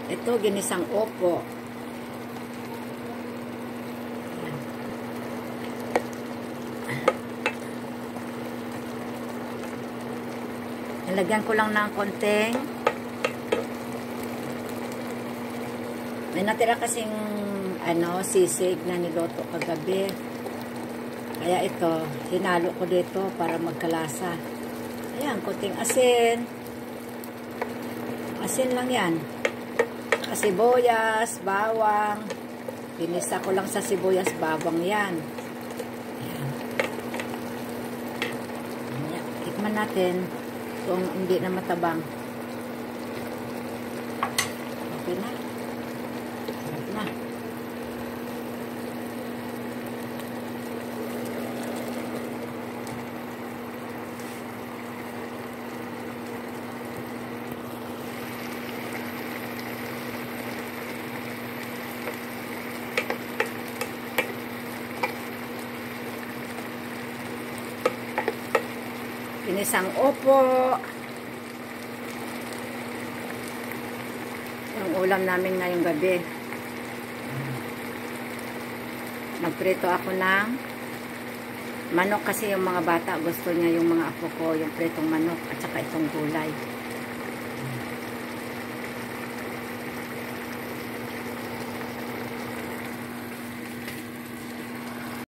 Ito, ginisang opo. Nalagyan ko lang ng konting. May natira kasing sisig na niloto kagabi. Kaya ito, hinalo ko dito para magkalasa. Ayan, konting asin. Asin lang yan. Sibuyas, bawang. Pinisa ko lang sa sibuyas, bawang yan. Ayan. Ayan. Tikman natin kung hindi na matabang. Okay na. Okay na. Ginisang opo. Yung ulam namin ngayong gabi. Nagprito ako ng manok kasi yung mga bata gusto niya yung mga apo ko, yung pritong manok at saka itong gulay.